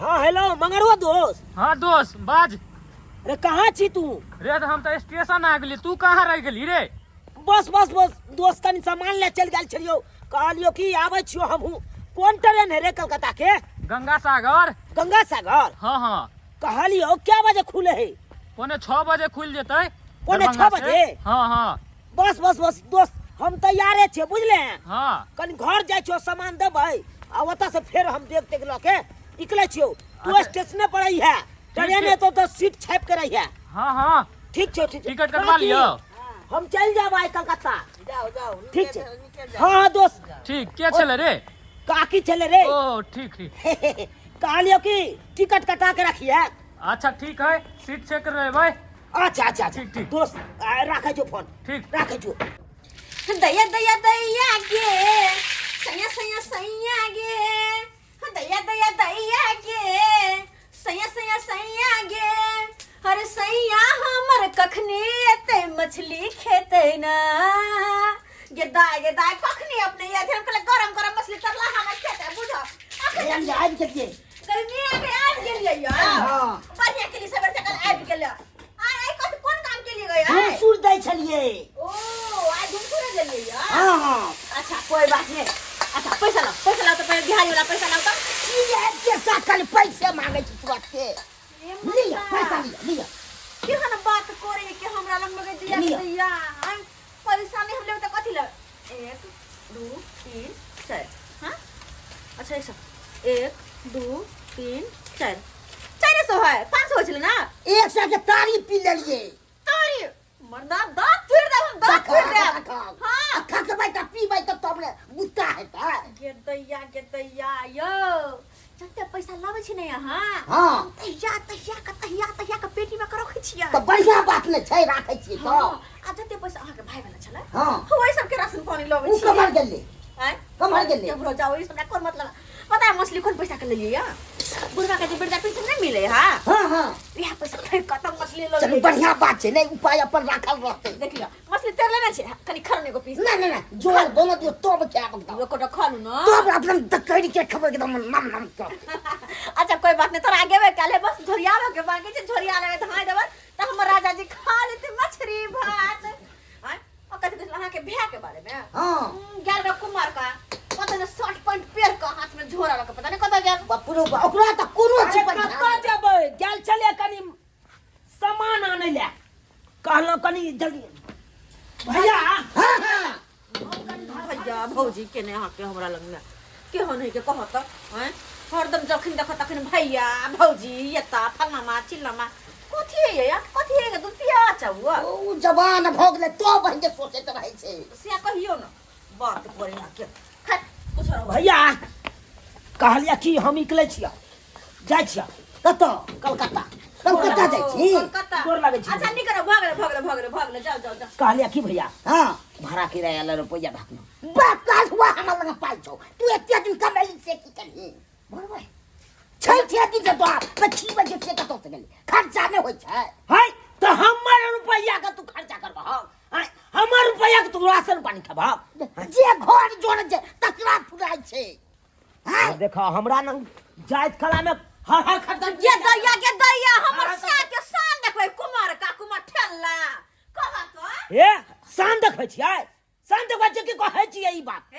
हाँ हेलो मंगरवा दोस्त। हाँ दोस्त बाज। अरे कहाँ छी तू? रे तो हम तो स्टेशन आ गेली, तू कहाँ रह गेली रे? बस बस बस दोस्त कनी सामान ले चल गल छलियो, कहलियो कि आवे छियो हमहू। कौन ट्रेन है रे कलकत्ता के? गंगा सागर। गंगा सागर। हाँ हाँ कहलियो क्या बजे खुले है? 6:45 बजे खुल जेतै। 6:45 बजे? हाँ हाँ बस बस बस दोस्त हम तैयारे छे बुझले। हाँ कनी घर जाय छियो, सामान देबै आ ओता से फिर हम देख तेक ल के निकले छियो। तू अच्छा। स्टेशन पर आई है, ट्रेन है तो सीट छाप के रही है। हाँ हाँ ठीक छे ठीक। टिकट कटवा लियो। हम चल जाब आई कलकत्ता। जाओ जाओ ठीक छे। हाँ दोस्त ठीक के छले रे? काकी चले रे। ओ ठीक ठीक। कहलियो कि टिकट कटा के रखिए। अच्छा ठीक है, सीट चेक कर रहे भाई। अच्छा अच्छा ठीक, ठीक। दोस्त रखे जो फोन। ठीक। रखे जो। दैया दैया दैया गे सैया सैया सैया गे दैया दैया दैया गे सैया सैया सैया गे अरे सैया हमर कखनी एते मछली खेते ना गे दाय कखनी अपने ये हम कल गरम गरम मछली तरला हम खेते बुझो हम आज के गर्मी के आज गेलिए यार। हां बढ़िया के लिए सबर से कल आज गेलिए। आई कौन काम के लिए गया हम है? सुर दै छलिए। ओ आज घूम गेलिए यार। हां हां अच्छा कोई बात नहीं। अच्छा पैसा लाओ तो पहले बिहारी वाला पैसा लाओ तो ये के साथ खाली पैसे मांगे छी तुरंत के। लिया पैसा लिया। क्यों ना बात करे कि हमरा लग में दिया दिया पैसा नहीं हम ले तो कथि ले 1 2 3 4 हां अच्छा ऐसा 1 2 3 4 400 है 500 चले ना। एक से के तारी पी लेलिए। तारी मर्दा दांत फिर दे हम दांत फिर दे। हां खा के बैठा पी बैठा तब ने मुत्ता है ता। के दैया यो जते पैसा लावे छी ने यहाँ। हां तहिया का पेटी में रखै छियै तो बढ़िया बात ने छै राखै छी तो। आ जते पैसा अहाँ के भाई वाला छले हां ओइ सब के राशन पानी लावे उ छी। कमर गेले। हैं कमर गेले। हमरो जाओ ई सब कोन मतलब पता है मछली कोन पैसा के लेलिए या बुढ़वा के जे बिरजा पेंशन नहीं मिले हां हां यह पैसा फिर कतम मछली ले चल बढ़िया बात छै, नहीं उपाय अपन राखल रहते। देखियो मछली तेल लेना छै कनी खरने को पीस नहीं जोड़ दोनों दियो तब क्या बताओ। यो कोटा खालू ना तब अपन दकड़ी के खबर एकदम नम कर। अच्छा कोई बात नहीं तोरा आगे में काले बस झोरियावे के बाकी छै झोरिया लेवे धाय देबे त हमर राजा जी खा लेते मछली भात। हैं और कथि कहला अहाँ के बियाह के बारे में? हां 11 कुमार का पता नहीं 60 पॉइंट पेड़ का हाथ में झोरा रख पता नहीं कत गेल बापुरो ओकरा त कोनो चीज पर कत्ता जेबै गेल छले कनी सामान आनै ले, कहलो कनी जल्दी भैया। हां भैया भौजी के ने अहाँ के हमरा लग में के हो नहीं के कहत हैं हरदम जखन देख तखन भैया भौजी एता फलमा चिल्लमा कथि है या कथि है दूध पिया चाहू ओ जवान भ गेले तो भंजे सोचैत रहै छै से कहियो न बात करे ना के खट कुछ रहो भैया कहलिया कि हम निकलै छियै, जाइ छियै कत कलकत्ता जाइ छी। कलकत्ता गोर लागै छी। अच्छा निकरो भागले जाओ कहलिया कि भैया हां भाड़ा किराया ले रुपया भागनो बात काज हुआ हमर लग पाइ छौ, तू एते दिन कमाई से की करही बरबै छै दिन से तो 25 बजे से कत से गेली खर्चा नहीं होय छै। है तो हमर रुपया के तू खर्चा करबह, हमर रुपया के तू राशन पानी खबह। जे घर जोड़ जे तकरा फुराई छै। हां देखा हमरा न जाइत कला में हर खर्चा ये दैया हमर सा के शान देखबै कुमार का कुमार ठेला कहा तो ए शान देखै छियै, शान देखै छियै कि कहै छियै ई बात। ए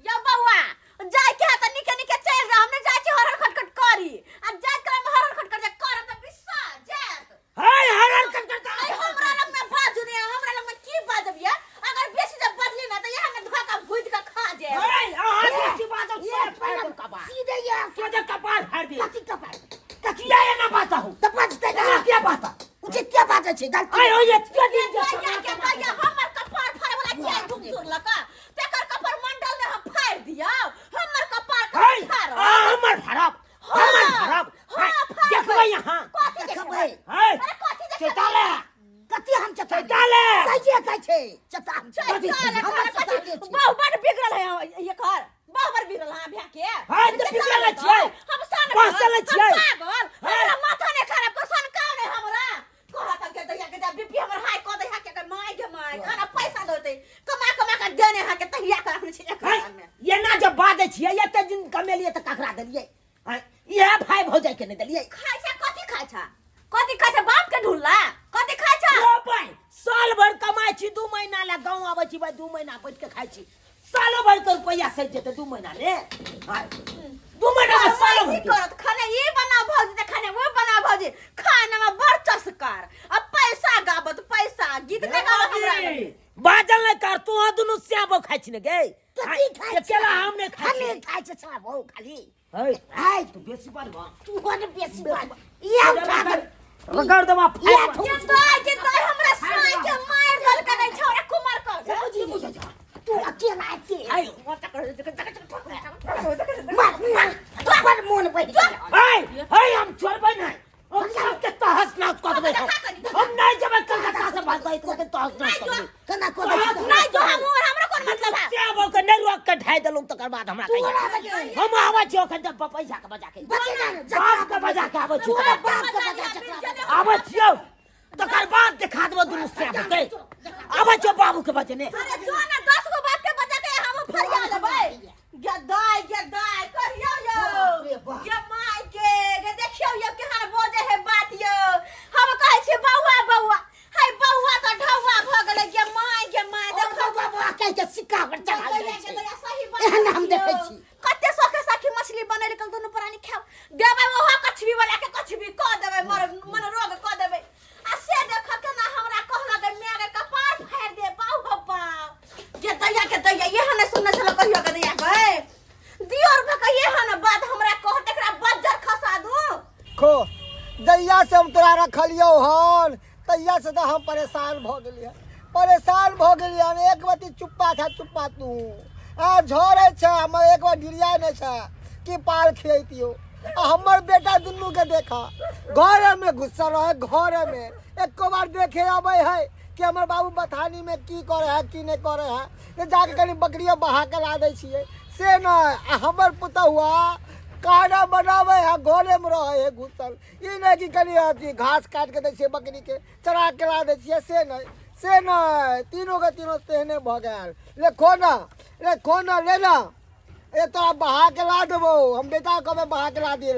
या बौआ जाय के त निके चल जा हमने जाय छी हरर खटखट करी आ जाय के में हरर खटखट जे कर त बिस्सा जात हर खर्चा आई हमरा लग में बाजू ने हमरा लग में की बाजब या अगर बेसी जब बदली ना त यहां में धोखा भूज के खा जे अहाँ बेसी बात ये पहले कबार सीधे ये के जे कपार फाड़ दिए कथि कपार किया ये ना बात हूं त बजते ना क्या बात है? उचे क्या बात छै गलती आय हो ये क्या दिन दैया के दैया हमर कपार फाड़े वाला किया तुम सुन लका तेकर कपार मंडल में हम फाड़ दिया हमर कपार हाय फाड़ हमर खराब देखबै यहां कथि देखबै हाय अरे कथि देख चेताले कथि हम चता चेताले सही कहै छै चता हम कथि हम चता ले छी। बहु बड़ बिगड़ल है ये घर बहु बड़ बिगड़ल हां भ्या के हाय तो बिगड़ल छियै हम सन पासल छियै पागल हमरा माथा ने खराब को सन का ने हमरा कहत के दैया के जब बीपी हमर हाई क दैया के माय खाना पैसा देते कमा के देने हा के तहिया के रखने छी एक हाय में ये ना जब बात छियै एते दिन कमेलिए त ककरा देलिए हाय ये भाई भौजाई के नहीं दलिए खाय छा कथी खाय छा बाप के ढुल्ला कथी खाय छा ओ भाई साल भर कमाई छी 2 महीना ला गांव आबै छी भाई 2 महीना बैठ के खाई छी सालो भर के रुपया सज जेते 2 महीना रे 2 महीना में सालो भर करत खाने ये बना भौजी त खाने वो बना भौजी खाने में बड़ चस्कार अब पैसा गाबत पैसा गीत ने गावत हमरा बाजल नहीं कर तू दुनु श्याम खाई छी ने गे कथी खाय अकेला हमने खाई खाली खाय छ साला बहु खाली हाय तू बेसी बात बा तू होने बेसी बात ये उठा कर रगड़ देबा के दई हमरा साई के मार दल के नहीं छोड़े कुमार कर तू अकेला आके आई मार मोन बैठ हाय हम छोड़बै नहीं हम सबके तहस नहस कर देबै हम नहीं जेबै कलकत्ता से भाग गई तो तहस नहस कर देबै कना को नहीं जो हमरा कोन मतलब है श्याम के नहीं रोक के ढाई देलुं तकर बाद हमरा कहिया हम आबै छी ओखन जब पैसा के बजा के बाप के बजा के आबै छी बाप के बजा चकरा आबै छियौ तकर बाद देखा देबो दुनु श्याम के आबै छियौ बाबू के बजने अरे जो ना 10 गो बाप के बजा के हम फरिया लेबै गदाई कहियो यो ये माय के देखियो यो केहन बोजे है बात यो हम कहै छी बौआ हाय बौआ त ढौआ भ गेलै के माय देखो बाबा कह के सिक्का पर चढ़ा दे सही बात एहन हम देखै छी कते सोखे साखी मछली बनेले कल दोनों प्राणी खाओ देबै ओहो कछवी वाला के कछवी क देबै मन रोग क देबै आ से देख के ना हमरा कहला के मैं के कपार फाड़ दे पाऊ हप्पा के दैया ये हने सुनने चलो कहियो के दैया गए दियोर भक ये हने बात हमरा कह तेकरा बज्जर खसा दू खो दैया से हम तोरा रखलियो हन तैया से तो हम परेशान भ गेलिए एक बाती चुप्पा तू आ झोरे छ हम एक बार गिरिया ने छ कि पाल खियतियो हमर बेटा दुन्नू के देखा घर में घुसल रहे घर में एको बार देखे आबै है कि हमर बाबू बथानी में की करे है की नहीं करे है ये जाके कनी बकरिया बहा के ला दै छिए से न हमर पुता हुआ खाना बनावे है घरे में रहे है घुसल ई नहीं कि कनी घास काट के दै छिए बकरी के चरा के ला दै छिए से नहीं तीनों के तीनों तेहने भ गेल ले खोना लेना ए तोरा बहा के ला देबो हम बेटा को में बहा के ला दिए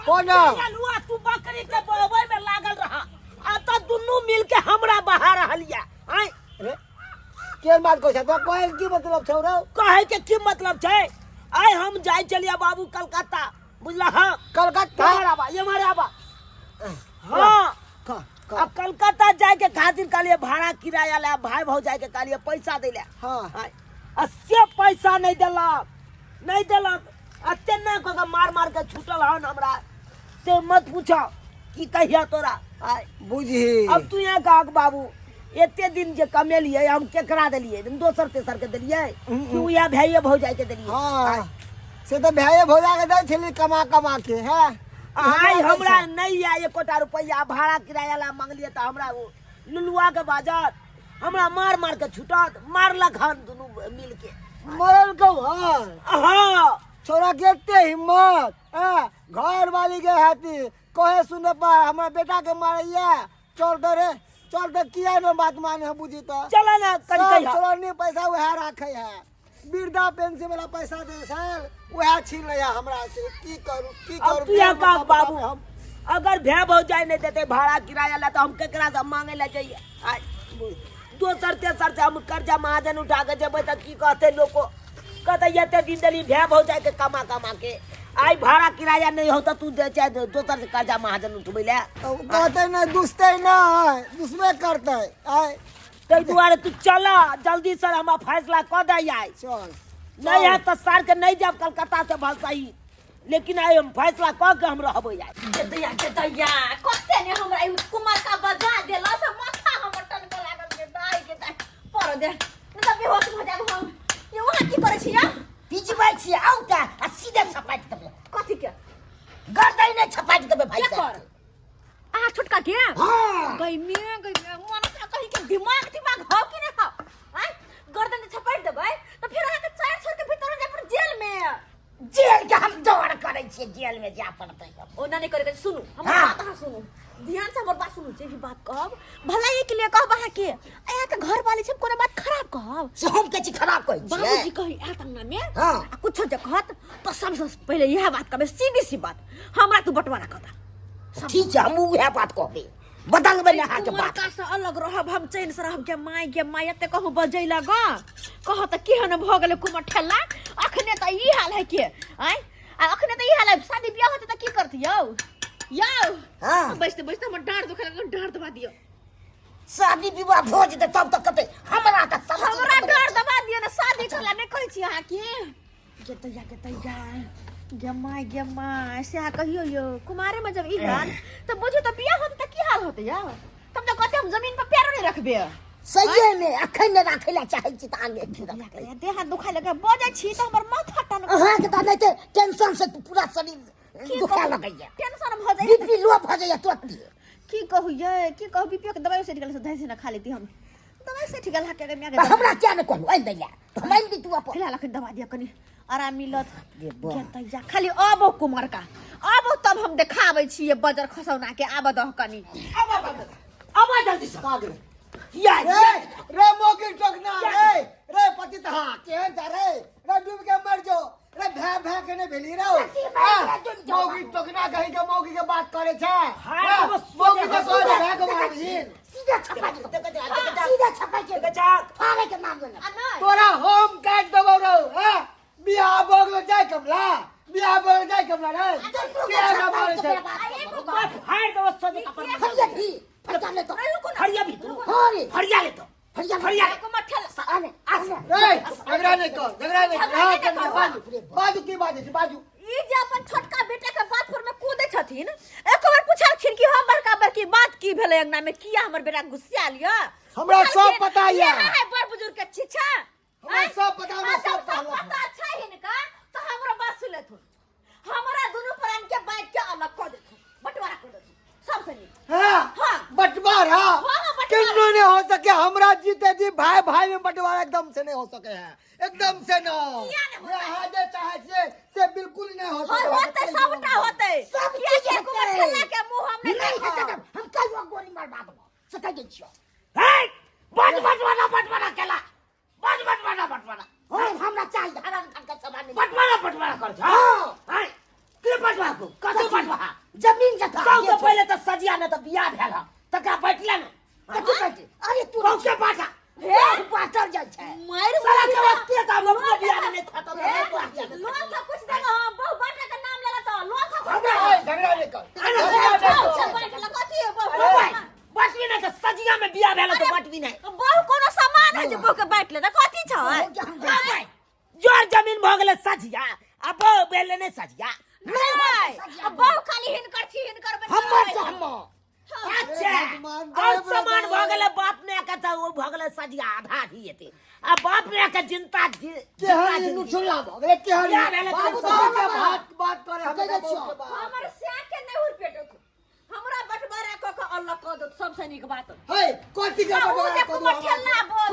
कोना लुआ तू बकरी के बोबै में लागल रहा आ त दुनु मिल के हमरा बहा रहलिया आय रे के बात को छ तो कोई की मतलब छौ रे कहे के की मतलब छै आय हम जाय चलिया बाबू कलकत्ता बुझला हां कलकत्ता ये मारे आबा हां अब कलकत्ता जाए के खातिर कालिए भाड़ा किराया ले भाई भौजाई के कालिए पैसा देले हां अस्से पैसा नहीं देलक अत्ते न को मार के छूटल हन हमरा से मत पूछो की कहिया तोरा आय बुझी अब तू यहाँ काक बाबू एते दिन जे कमेलिए हम केकरा देलिए दोसर तेसर के देलिए तू या भाइये भौजाई के देलिए हां से तो भाइये भौजा के दै छली कमा के है आय हमरा नहीं आ 1 रुपया भाड़ा किराया ला मांगलिए त हमरा वो लुलुआ के बाजार हमरा मार के छुटत मारलक हन दुनु मिल के मरल को हां छोरा के एते हिम्मत घर वाली के हाथी कहे सुने पर हमरा बेटा के मारैया चल दे किया न बात माने है बुझी तो चला ना कल चलो नहीं पैसा वह राखे है वृद्धा पेंशन वाला पैसा दे सर वह छीन लिया हमरा से की करू तू या का बाबू अगर भे भौजाई नहीं देते भाड़ा किराया ला तो हम केकरा से मांगे ला चाहिए आय दोसर तेसर से हम कर्जा महाजन उठा के जेबै त की कहते लोग को कहते एते दिन देली भे भौजाई के कमा के आई भाड़ा किराया नहीं होता तू दे चाहे दोसर से कर्जा महाजन उठबै ले कहते न दुश्मन करते आय तै दुआरे तू चला जल्दी से हम फैसला क दे आई चल नहीं है तो सर के नहीं जाब कलकत्ता से भल सही लेकिन आई हम फैसला क के हम रहबै आई दैया कते ने हमरा कुमार का बजा देला से माथा हमर टन के लागल के दाई पर दे न त बेहोश हो जाब हम ये वहां की करे छी या पीछे बैठ छी आउता आ सीधे छपाट देबे कथि के गर्दन ने छपाट देबे भाई के कर आ छुटका के हां गई में मन से कहि के दिमाग हो कि नहीं हो हैं गर्दन छपाट देबै तो फिर आके 4 छोड़ के भीतर जा पर जेल के हम दौड़ करे छी जेल में जा पड़ते ओ ना नहीं करे सुनु हम हाँ। बात सुनु ध्यान से हमर बात सुनू जे भी बात कहब भलाई के लिए कहब अहाँ के अहाँ के घर वाले छै कोनो बात खराब कहब से हम के छी खराब कहै छी बाबूजी कही आ तंगना में हाँ। आ कुछो जे कहत तो सबसे पहले यह बात कहबे सीधी सी बात हमरा तू बंटवारा कहता ठीक छै हम उहे बात कहबे बदलबे ना के बात का से अलग रहब हम चैन से रहब के माय एते कहू बजै लग कह त केहन भ गेलै कुमर ठेला अखने त ई हाल है के आय आ अखने त ई हाल है शादी बियाह होते त की करती यौ हाँ। बैठते बैठते हमर डांड दुखा लग डांड दबा दियो शादी विवाह भ जेतै तब तक कते हमरा त सब हमरा डांड दबा दियो ना शादी करला नहीं कहै छी अहाँ के तैया गे माय से अहाँ कहियो यो कुमारे में जब ई हाल त बुझू त बियाह होते त की हाल होते यौ तब त कहते हम जमीन पर पैरो नहीं रखबे सही में अखन ने राखै ला चाहै छी त आगे की रखै देह हाथ दुखा लगे बजै छी त हमर माथा टन अहाँ के त नहीं टेंशन से पूरा शरीर दुखा लगैया टेंशन भ जाय बीपी लो भ जाइए तुरंत की कहू ये की कहू बीपी के दवाई से निकल से धैसे ना खा लेती हम दवाई से ठीक है के मैं तो हमरा क्या न कहलू आइन दैला तो हम आइन दी तू अपन फिर लख दवा दिया कनी आराम मिलत गे बा। तैया खाली अब कुमार का अब तब हम देखाबै छी बजर खसौना के आब दह कनी अब जल्दी से आ गए रे मोगी टोकना रे पति तहा केहन जा रे डूब के मर जो रे भै के ने भेली रे मोगी टोकना कहीं के मोगी के बात करे छे मोगी के कह भै के मार दी सीधा छपा के फाड़े के नाम लेना तोरा होम काट देबो रे बियाह भोगलो जाय कमला बियाह भोगलो जाय कमला रे के ना मारे छे फाड़ दो सदी का पर फरिया भी फरिया ले तो फरिया भी तू फरिया ले तो फरिया को मठल आने आने रे झगड़ा नहीं कर बाजू की बात है बाजू ई जे अपन छोटका बेटा के बात पर में कूदे छथिन एक बार पूछलखिन कि हम बड़का बड़की बात की भेलै अंगना में किया हमर बेटा गुस्सा लिया हमरा सब पता ये है बड़ बुजुर्ग के छिछा हमरा सब पता हमरा सब पता छै हिनका तो हमरा बात सुन लेथुन हमरा दोनों प्राण के बात के अलग कर देथुन बंटवारा कर देथुन सबसे नीक हां बंटवारा किन्नो नहीं हो सके हमरा जीते जी भाई भाई में बंटवारा एकदम से नहीं हो सके है एकदम से न यहाँ जे चाहे से बिल्कुल नहीं हो सके होते सबटा होते सब ये चीज के कुमार होते। ठेला के मुंह हम नहीं नहीं खत्म देखब हम कल गोली मार बात सका के छियो हे बटवारा केला बटवारा होय हमरा चाल धारा का सामान नहीं बटवारा कर जा हां हाय के बटवा को कतो बटवा जमीन जथा सबसे पहले तो सजिया ने तो बियाह भेल तका बैठले न कथि कहते अरे तू कौके बाटा हे पाटर जाय छै मार साला के वास्ते का लोग बियाह नहीं खाता लोग का कुछ देगा हां बहु बाटा का नाम लेला तो लोग का हमरा झगड़ा नहीं कर कथि है बहु बटवी नहीं तो सजिया में बियाह भेल तो बटवी नहीं बहु कोनो सामान है जे बहु के बांट ले कथि छै जोर जमीन भ गेले सजिया अब बेले नहीं सजिया नहीं बहु खाली हिनकर छी हिनकर हमर से हम अच्छा और सामान भ गेले बाप ने के तो वो भ गेले सजिया आधा ही हेते आ बाप ने के जिंता केहन नु छुला भगे केहन बाबू के बात करे हम हमर स्या के नहीं उर पेटो हमरा बटवारा क अलग क दो सबसे नीक बात हे कोती के बटवारा को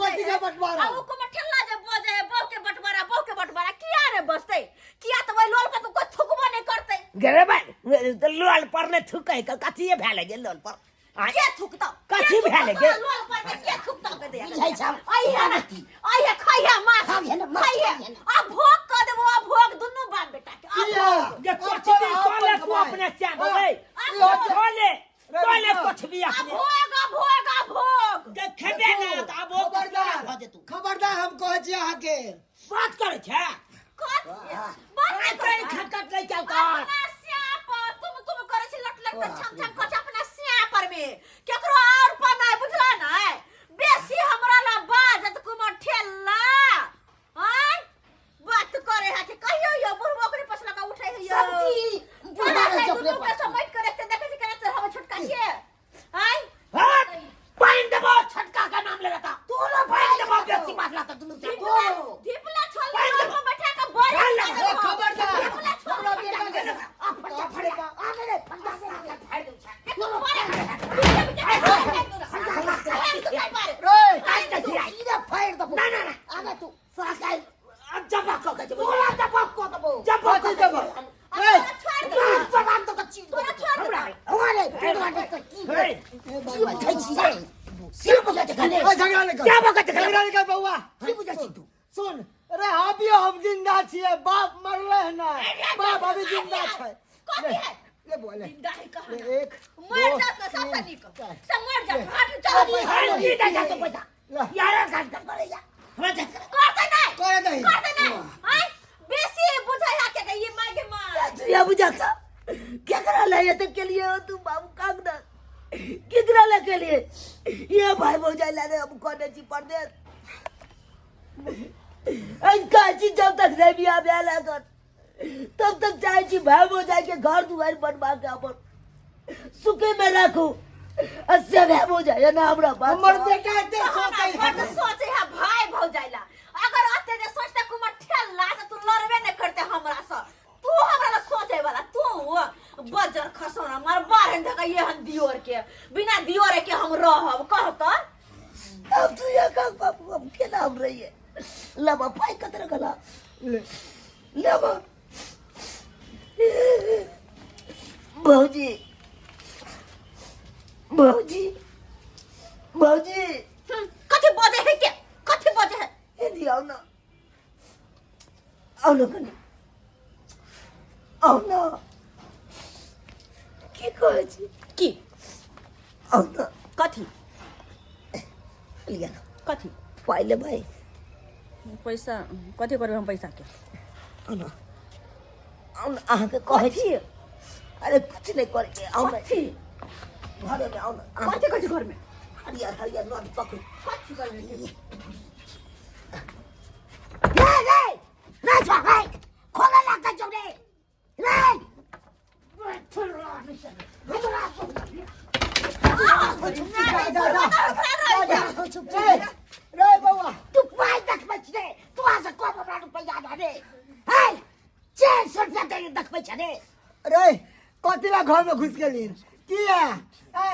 कोती के बटवारा आ को मठल्ला जे बोजे है बहु के बटवारा किया रे बसते किया तो वही लोल पर तो कोई थुकबो नहीं करते गरे भाई लोल पर ने थुकै कथि भेले गे लोल पर के थुकता कथि भेले गे लोल पर में के थुकता के दे बुझाइ छ आई है खाइया मां खाइया आ भोग क देबो आ भोग दुनु बाप बेटा के ये कुछ भी कोले तू अपने से गई कोले कुछ भी आ अपने भोग देखबे ना त अब खबरदार हम कहै छी अहाँ के बात करे छै बात कई खटखट नहीं चलता अपना स्याप तुम करे छी लट लट छम छम कर अपना स्याप पर में केकरो और पर नहीं बुझला नहीं बेसी हमरा ला बाजत कुमार ठेला हां बात करे है कि कहियो यो बुढ़बो के पसला का उठै है यो सबकी बुढ़ारे चपले पर समझ करे के देखे छी करे हम छोटका छिए हां हां पाइन देबो छटका का नाम ले लेता तू लो पाइन देबो बेसी बात लाता दुनु से धीपला छोल में बैठा के बोल खबरदार हमरा बेटा के आ फटा फड़ेगा आ रे फटा से फाड़ दू सीधा फाड़ दो ना ना आगे तू साकाई अब जब को के बोला जवाब को दबो जब कथि देबो छोड़ दो जवाब तो कच्ची दो बाटे तो की हे, की बुझै छियै से बुझै छियै ओ झगड़ा नहीं कर क्या बकत कर झगड़ा नहीं कर बउआ की बुझै छी तू सुन अरे अभी हम जिंदा छियै बाप मरले है ना बाप अभी जिंदा छै कथी है ले बोले जिंदा है कहाँ ले, एक मर दो, जात ना सबसे तीन, निक चार। सब मर जात हाथ अरे चल हाल की दे जा तो पैसा ला। यार घाट कर पड़े जा हमरा जा कर करते नहीं करे नहीं करते नहीं हां बेसी बुझाई हा के ये मार के मार या बुझा सा क्या करा ले ये तो के लिए हो तू बाबू कागदा कितना ले के लिए ये भाई भौजाई ला दे अब कोने ची पड़ दे इसका चीज जब तक नहीं भी आ बेला कर तब तक चाहे छी भाई भौजाई के घर दुआर बनवा के अपन सुखे में रखो अससे भाई भौजाई ना हमरा बात हमर बेटा एते हमार सोचै घर तो सोचे है भाई भौजाइला अगर अते जे सोचते कुमार ठेल ला तो तू लड़बे नहीं करते हमरा से तू हमरा ला सोचे वाला तू बजर खसोना मार बाहर धका ये हम दियोर के बिना दियोर के हम रहब कह तो अब तू या का बाबू अब के नाम रही है लबा पाई कतर गला ले लबा भौजी भौजी भौजी कथी बजे है के कथी बजे है ए दियाओ ना आओ ना कनी आओ ना की कहै छी की आओ ना कथी लिया ना कथी पाई ले भाई पैसा कथी करबे हम पैसा के आओ ना अहाँ के कहै छी अरे कुछ नहीं करे के आओ ना कथी घरे में आओ ना कथी कथी घर में हरियर हरियर नोट पकड़ कथी करबे के रे छो रे खोला ला का जोड़े रे रे बउआ तू पाई तक बच रे तू आसे को बड़ा रुपया ना रे हाय 400 रुपया दे तक बच रे रे कतिला घर में घुस गेलिन किया ए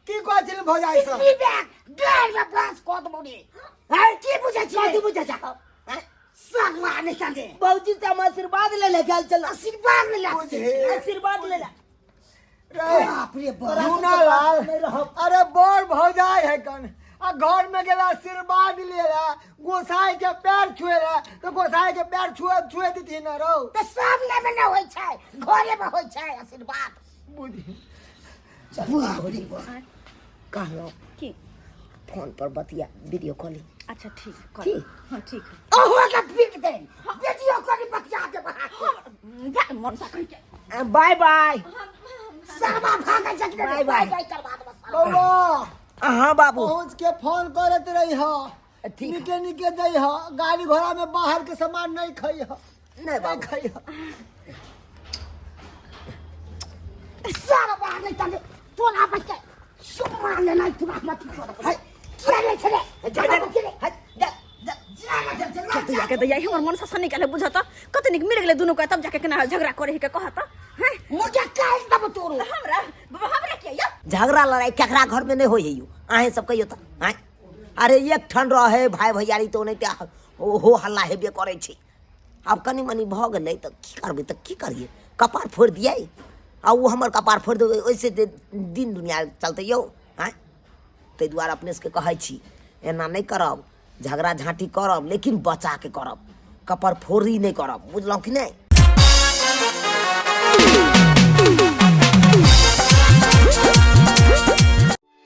की कहथिन भौजाई सब मी बैग गाय में ब्रास को दो मोनी हाय की बुझै छी कथी बुझा जाओ सब मारने चले भौजी से हम आशीर्वाद ले ले गल चल आशीर्वाद ले ला आशीर्वाद ले ले रे बाप रे बाप रूना लाल अरे बड़ भौजाई है कन आ घर में गेला आशीर्वाद लेला गोसाई के पैर छुएला तो गोसाई के पैर छुए दी न रहो तो सब ले में न होय छै घरे में होय छै आशीर्वाद बुझी बुझी कहलो की फोन पर बतिया वीडियो कॉलिंग अच्छा ठीक कर ठीक हां ठीक है ओहो का पीट दे वीडियो कॉल बतिया के बाहर मन सा के बाय बाय सर्वा भागा जग बाय बाय। बाय करवा दो बउआ हाँ बाबू पहुंच के फोन करत रही हो ठीक है। निके निके दई हो गाड़ी घोड़ा में बाहर के सामान नहीं खाई हो नहीं बाबू खाई हो सर्वा नहीं तने तो ना बच्चे शुभ मान लेना तू मत छोड़ हाय क्या रे छले जा जा तू जाके दैया हमर मन सा निकाले बुझत कत निक मिल गेले दुनु का तब जाके केना झगड़ा करे के कहत हैं मुझे काहे दब तोरो हमरा के या झगड़ा लड़ाई केकरा घर में नहीं होई है आहे सब कहियो त हैं अरे एक ठन रहे भाई भैयारी तो नहीं त्या हो हल्ला हेबे करे छी अब कनी मनी भ गेलै त की करबे त की करिए कपार फोड़ दिए आ वो हमर कपार फोड़ दे ओइसे दिन दुनिया चलते यौ हैं तै दुआरे अपने से कहै छी एना नहीं करब झगड़ा झांटी करब लेकिन बचा के करब कपार फोड़ी नहीं करब बुझलौ कि नहीं